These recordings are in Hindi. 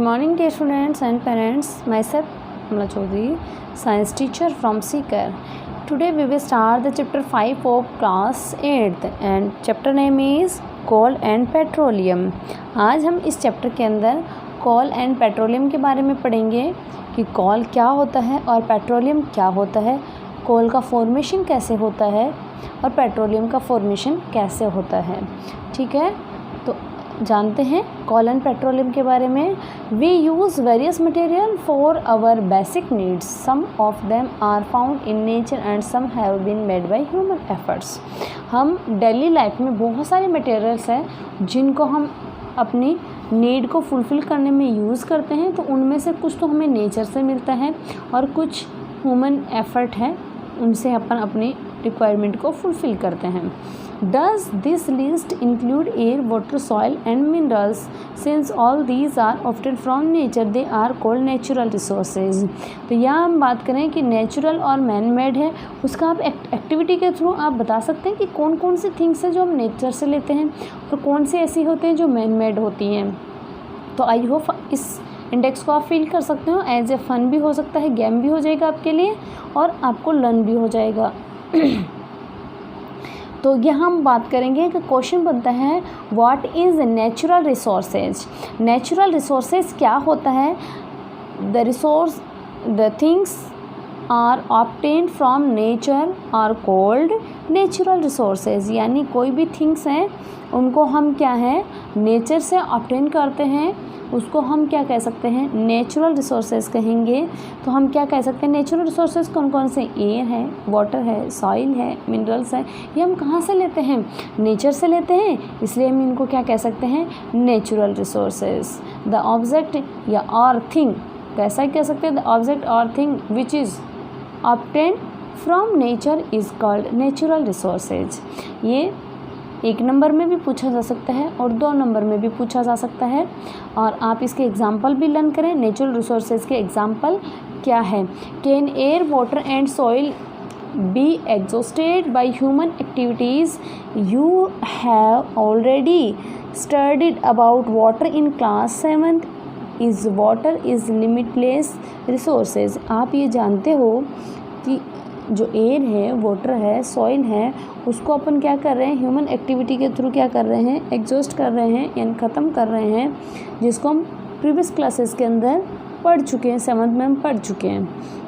morning dear students and parents. Myself Amla Chaudhary, science teacher from Seeker. Today we will start the chapter 5 of class 8th and chapter name is coal and petroleum. आज हम इस चैप्टर के अंदर कोल एंड पेट्रोलियम के बारे में पढ़ेंगे कि कोल क्या होता है और पेट्रोलियम क्या होता है, कोल का फॉर्मेशन कैसे होता है और पेट्रोलियम का फॉर्मेशन कैसे होता है। ठीक है, तो जानते हैं कोल एंड पेट्रोलियम के बारे में। We use various material for our basic needs, some of them are found in nature and some have been made by human efforts. हम डेली लाइफ में बहुत सारे मटेरियल्स हैं जिनको हम अपनी नीड को फुलफ़िल करने में यूज़ करते हैं, तो उनमें से कुछ तो हमें नेचर से मिलता है और कुछ ह्यूमन एफर्ट है, उनसे अपन अपनी रिक्वायरमेंट को फुलफ़िल करते हैं। Does this list include air, water, soil and minerals? Since all these are obtained from nature, they are called natural resources. तो यहाँ हम बात करें कि नेचुरल और मैन मेड है, उसका आप एक्टिविटी के थ्रू आप बता सकते हैं कि कौन कौन सी थिंग्स हैं जो हम नेचर से लेते हैं और कौन से ऐसी होते हैं जो मैन मेड होती हैं। तो आई होप इस इंडेक्स को आप फिल कर सकते हो। एज ए फन भी हो सकता है, गेम भी हो जाएगा आपके लिए और आपको लर्न भी हो जाएगा। तो यहाँ हम बात करेंगे कि क्वेश्चन बनता है what is natural resources. Natural resources क्या होता है? The things are obtained from nature are called natural resources. यानी कोई भी थिंग्स हैं उनको हम क्या है नेचर से ऑब्टेन करते हैं, उसको हम क्या कह सकते हैं नेचुरल रिसोर्सेज कहेंगे। तो हम क्या कह सकते हैं नेचुरल रिसोर्सेज कौन कौन से? एयर है, वाटर है, सॉइल है, मिनरल्स है। ये हम कहाँ से लेते हैं? नेचर से लेते हैं, इसलिए हम इनको क्या कह सकते हैं नेचुरल रिसोर्सेज। द ऑब्जेक्ट या और थिंग, कैसा कह सकते हैं द ऑब्जेक्ट और thing which is obtained from nature is called natural resources. ये 1 नंबर में भी पूछा जा सकता है और 2 नंबर में भी पूछा जा सकता है और आप इसके एग्जाम्पल भी लर्न करें। नेचुरल रिसोर्सेज के एग्जाम्पल क्या है? Can air, water and soil be exhausted by human activities? You have already studied about water in class 7th। Is water is limitless resources. आप ये जानते हो कि जो एयर है, वाटर है, सॉइल है, उसको अपन क्या कर रहे हैं ह्यूमन एक्टिविटी के थ्रू क्या कर रहे हैं एग्जॉस्ट कर रहे हैं यानी ख़त्म कर रहे हैं, जिसको हम प्रीवियस क्लासेस के अंदर पढ़ चुके हैं, 7th में हम पढ़ चुके हैं।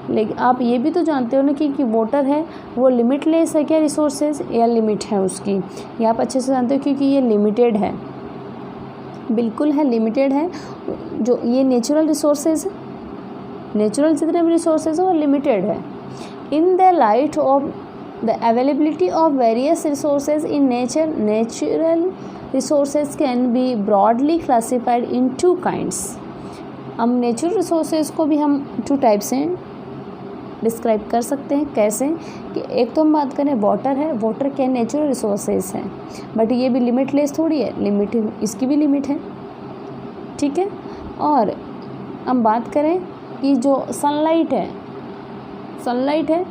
लेकिन आप ये भी तो जानते हो ना कि वाटर है वो लिमिटलेस है क्या रिसोर्सेज या लिमिट है उसकी? ये आप अच्छे से जानते हो क्योंकि ये लिमिटेड है, बिल्कुल है लिमिटेड है। जो ये नेचुरल रिसोर्सेज है, नेचुरल जितने भी रिसोर्सेज है वो लिमिटेड है। In the light of the availability of various resources in nature, natural resources can be broadly classified in 2 kinds. हम नेचुरल रिसोर्सेज को भी हम 2 टाइप से डिस्क्राइब कर सकते हैं। कैसे? कि एक तो हम बात करें वाटर है, वाटर क्या नेचुरल रिसोर्सेज हैं, बट ये भी लिमिटलेस थोड़ी है, लिमिट इसकी भी लिमिट है। ठीक है, और हम बात करें कि जो सनलाइट है, सनलाइट है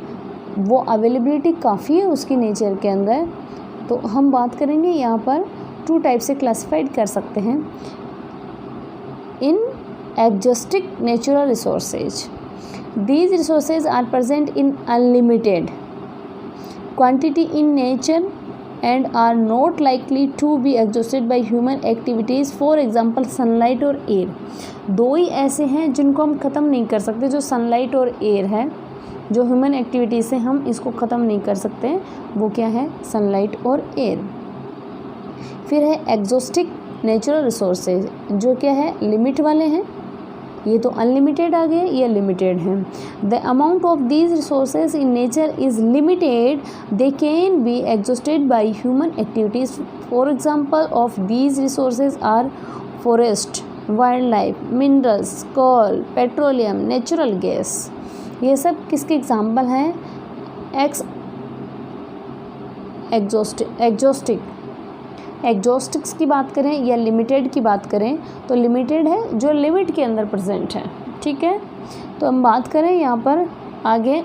वो अवेलेबिलिटी काफ़ी है उसकी नेचर के अंदर। तो हम बात करेंगे यहाँ पर 2 टाइप से क्लासिफाइड कर सकते हैं। Inexhaustible natural resources, these resources are present in unlimited quantity in nature and are not likely to be exhausted by human activities. For example sunlight और एयर, 2 ही ऐसे हैं जिनको हम ख़त्म नहीं कर सकते, जो सनलाइट और एयर है, जो ह्यूमन एक्टिविटी से हम इसको ख़त्म नहीं कर सकते, वो क्या है सनलाइट और एयर। फिर है एग्जॉस्टिक नेचुरल रिसोर्सेज, जो क्या है लिमिट वाले हैं, ये तो अनलिमिटेड आ गए, ये लिमिटेड हैं। The amount of these resources in nature is limited, they can be exhausted by human activities. For example of these resources are forest, wild life, minerals, coal, petroleum, natural gas. ये सब किसके एग्जाम्पल हैं? एग्जॉस्टिक्स की बात करें या लिमिटेड की बात करें तो लिमिटेड है जो लिमिट के अंदर प्रेजेंट है। ठीक है, तो हम बात करें यहाँ पर आगे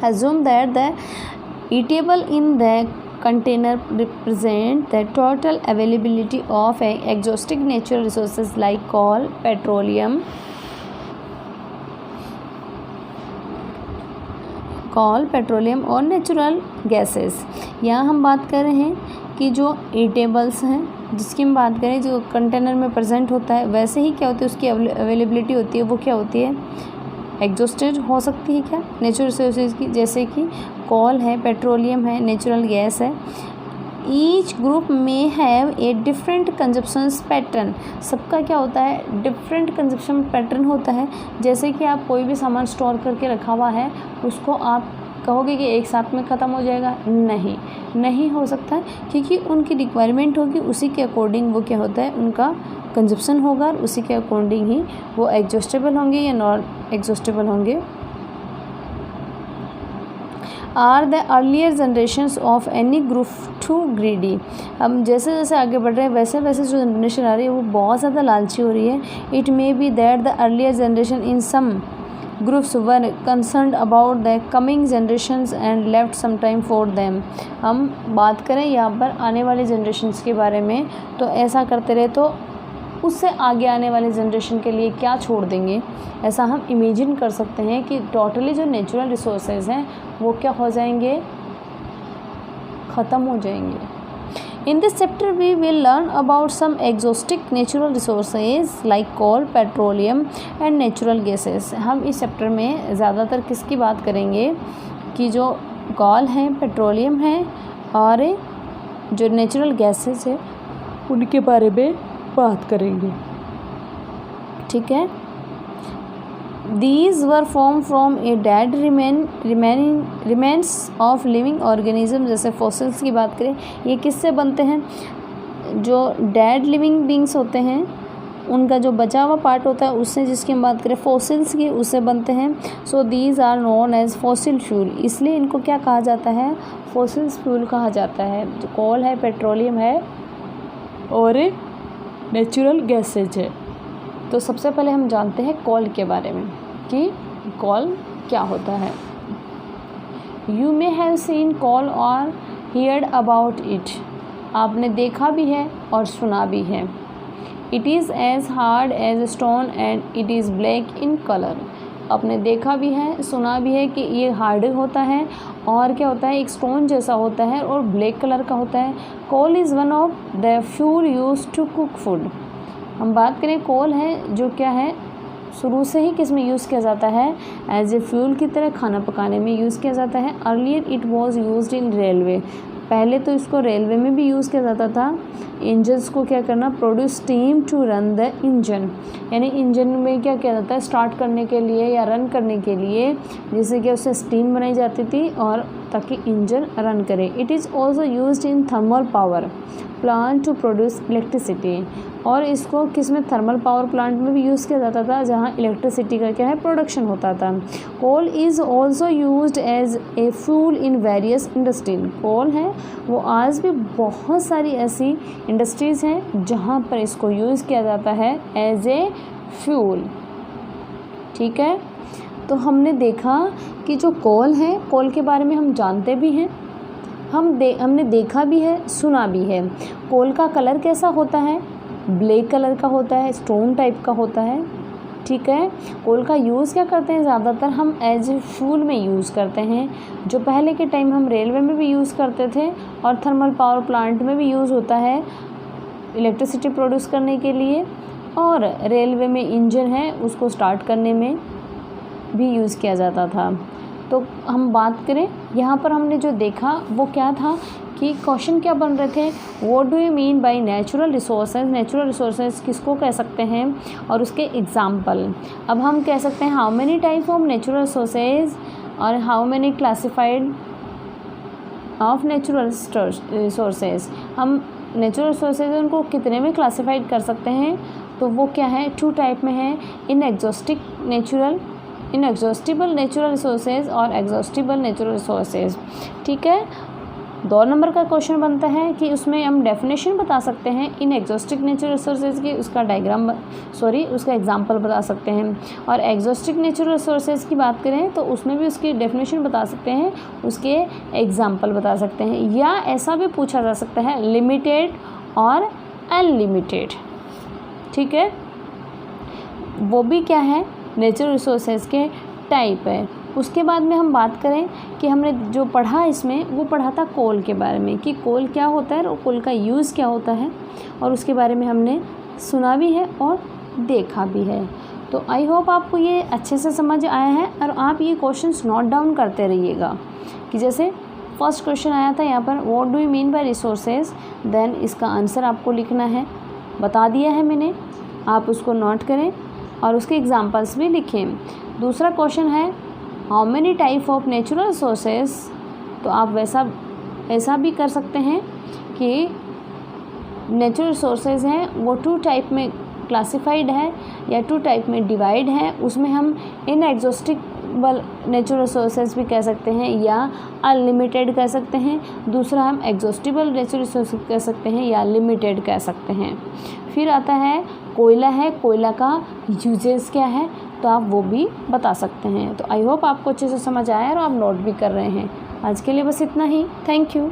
assume that the eatable in the container represent the total availability of exhaustive natural resources like coal, petroleum, और नेचुरल गैसेस। यहाँ हम बात कर रहे हैं कि जो ईटेबल्स हैं जिसकी हम बात करें जो कंटेनर में प्रेजेंट होता है, वैसे ही क्या होती है उसकी अवेलेबिलिटी होती है, वो क्या होती है एग्जॉस्टेड हो सकती है क्या नेचुरल रिसोर्सेज की, जैसे कि कोल है, पेट्रोलियम है, नेचुरल गैस है। ईच ग्रुप में have a different consumption pattern, सबका क्या होता है डिफरेंट कंजप्शन पैटर्न होता है। जैसे कि आप कोई भी सामान स्टोर करके रखा हुआ है, उसको आप कहोगे कि एक साथ में ख़त्म हो जाएगा, नहीं हो सकता, क्योंकि उनकी रिक्वायरमेंट होगी, उसी के अकॉर्डिंग वो क्या होता है उनका कंजप्शन होगा, और उसी के अकॉर्डिंग ही वो एग्जॉस्टेबल होंगे या नॉन एग्जॉस्टेबल होंगे। Are the earlier generations of any group too greedy, हम जैसे जैसे आगे बढ़ रहे हैं वैसे वैसे जो जनरेशन आ रही है वो बहुत ज़्यादा लालची हो रही है। It may be that the earlier generation in some groups were concerned about the coming generations and left some time for them. हम बात करें यहाँ पर आने वाले जनरेशन्स के बारे में, तो ऐसा करते रहे तो उससे आगे आने वाले जनरेशन के लिए क्या छोड़ देंगे, ऐसा हम इमेजिन कर सकते हैं कि टोटली जो नेचुरल रिसोर्सेज हैं वो क्या हो जाएंगे, ख़त्म हो जाएंगे। In this chapter we will learn about some exhaustible natural resources like coal, petroleum and natural gases. हम इस चैप्टर में ज़्यादातर किसकी बात करेंगे कि जो कोल है, पेट्रोलियम है और जो नेचुरल गैसेस है उनके बारे में बात करेंगे, ठीक है। These were formed from a dead remains of living organism, जैसे fossils की बात करें, ये किससे बनते हैं, जो dead living beings होते हैं उनका जो बचा हुआ पार्ट होता है उससे, जिसकी हम बात करें fossils की, उससे बनते हैं। So these are known as fossil fuel, इसलिए इनको क्या कहा जाता है, fossils fuel कहा जाता है। जो कोल है, पेट्रोलियम है और नेचुरल गैसेज है। तो सबसे पहले हम जानते हैं कोल के बारे में कि कोल क्या होता है। यू मे हैव सीन कोल और हियर्ड अबाउट इट, आपने देखा भी है और सुना भी है। It is as hard as a stone and it is black in colour, आपने देखा भी है, सुना भी है कि ये हार्ड होता है और क्या होता है एक स्टोन जैसा होता है और ब्लैक कलर का होता है। Coal is one of the fuel use to cook food, हम बात करें कोल है जो क्या है शुरू से ही किस में यूज़ किया जाता है, एज ए फ्यूल की तरह खाना पकाने में यूज़ किया जाता है। Earlier it was used in railway, पहले तो इसको रेलवे में भी यूज़ किया जाता था। इंजन्स को क्या करना, produce steam to run the engine, यानी इंजन में क्या किया जाता है स्टार्ट करने के लिए या रन करने के लिए, जिससे कि उससे स्टीम बनाई जाती थी और ताकि इंजन रन करे। It is also used in thermal power plant to produce electricity, और इसको किस में थर्मल पावर प्लांट में भी यूज़ किया जाता था जहाँ इलेक्ट्रिसिटी का क्या है प्रोडक्शन होता था। Coal is also used as a fuel in various industry, coal है वो आज भी बहुत सारी ऐसी इंडस्ट्रीज़ हैं जहाँ पर इसको यूज़ किया जाता है एज ए फ्यूल, ठीक है। तो हमने देखा कि जो कोल है, कोल के बारे में हम जानते भी हैं, हमने देखा भी है, सुना भी है। कोल का कलर कैसा होता है, ब्लैक कलर का होता है, स्टोन टाइप का होता है, ठीक है। कोल का यूज़ क्या करते हैं, ज़्यादातर हम एज ए फ्यूल में यूज़ करते हैं, जो पहले के टाइम हम रेलवे में भी यूज़ करते थे और थर्मल पावर प्लांट में भी यूज़ होता है इलेक्ट्रिसिटी प्रोड्यूस करने के लिए, और रेलवे में इंजन है उसको स्टार्ट करने में भी यूज़ किया जाता था। तो हम बात करें यहाँ पर हमने जो देखा वो क्या था कि क्वेश्चन क्या बन रहे थे, what do you mean by natural resources, natural resources किसको कह सकते हैं और उसके एग्जाम्पल। अब हम कह सकते हैं how many type of natural resources और how many classified of natural resources, हम नेचुरल रिसोर्सेज उनको कितने में क्लासिफाइड कर सकते हैं, तो वो क्या है 2 टाइप में है, इनएग्जॉस्टिबल नेचुरल रिसोर्सेज और एग्जॉस्टिबल नेचुरल रिसोर्सेज, ठीक है। 2 नंबर का क्वेश्चन बनता है कि उसमें हम डेफिनेशन बता सकते हैं इन एग्जॉस्टिक नेचुरल रिसोर्सेज की, उसका उसका एग्जांपल बता सकते हैं। और एग्जॉस्टिक नेचुरल रिसोर्सेज की बात करें तो उसमें भी उसकी डेफिनेशन बता सकते हैं, उसके एग्जांपल बता सकते हैं। या ऐसा भी पूछा जा सकता है लिमिटेड और अनलिमिटेड, ठीक है, वो भी क्या है, नेचुरल रिसोर्सेज के टाइप है। उसके बाद में हम बात करें कि हमने जो पढ़ा इसमें, वो पढ़ा था कोल के बारे में कि कोल क्या होता है और कोल का यूज़ क्या होता है, और उसके बारे में हमने सुना भी है और देखा भी है। तो आई होप आपको ये अच्छे से समझ आया है, और आप ये क्वेश्चंस नोट डाउन करते रहिएगा कि जैसे फर्स्ट क्वेश्चन आया था यहाँ पर, what do you mean by resources, then इसका आंसर आपको लिखना है, बता दिया है मैंने, आप उसको नोट करें और उसके एग्जांपल्स भी लिखें। दूसरा क्वेश्चन है how many type of natural resources, तो आप ऐसा भी कर सकते हैं कि नेचुरल रिसोर्सेज हैं वो 2 टाइप में क्लासिफाइड है या 2 टाइप में डिवाइड है। उसमें हम इनएग्जॉस्टिबल नेचुरल रिसोर्सेज भी कह सकते हैं या अनलिमिटेड कह सकते हैं। दूसरा हम एग्जॉस्टिबल नेचुरल रिसोर्सेज कह सकते हैं या लिमिटेड कह सकते हैं। फिर आता है कोयला है, कोयला का यूजेस क्या है, तो आप वो भी बता सकते हैं। तो आई होप आपको अच्छे से समझ आया और आप नोट भी कर रहे हैं। आज के लिए बस इतना ही। Thank you.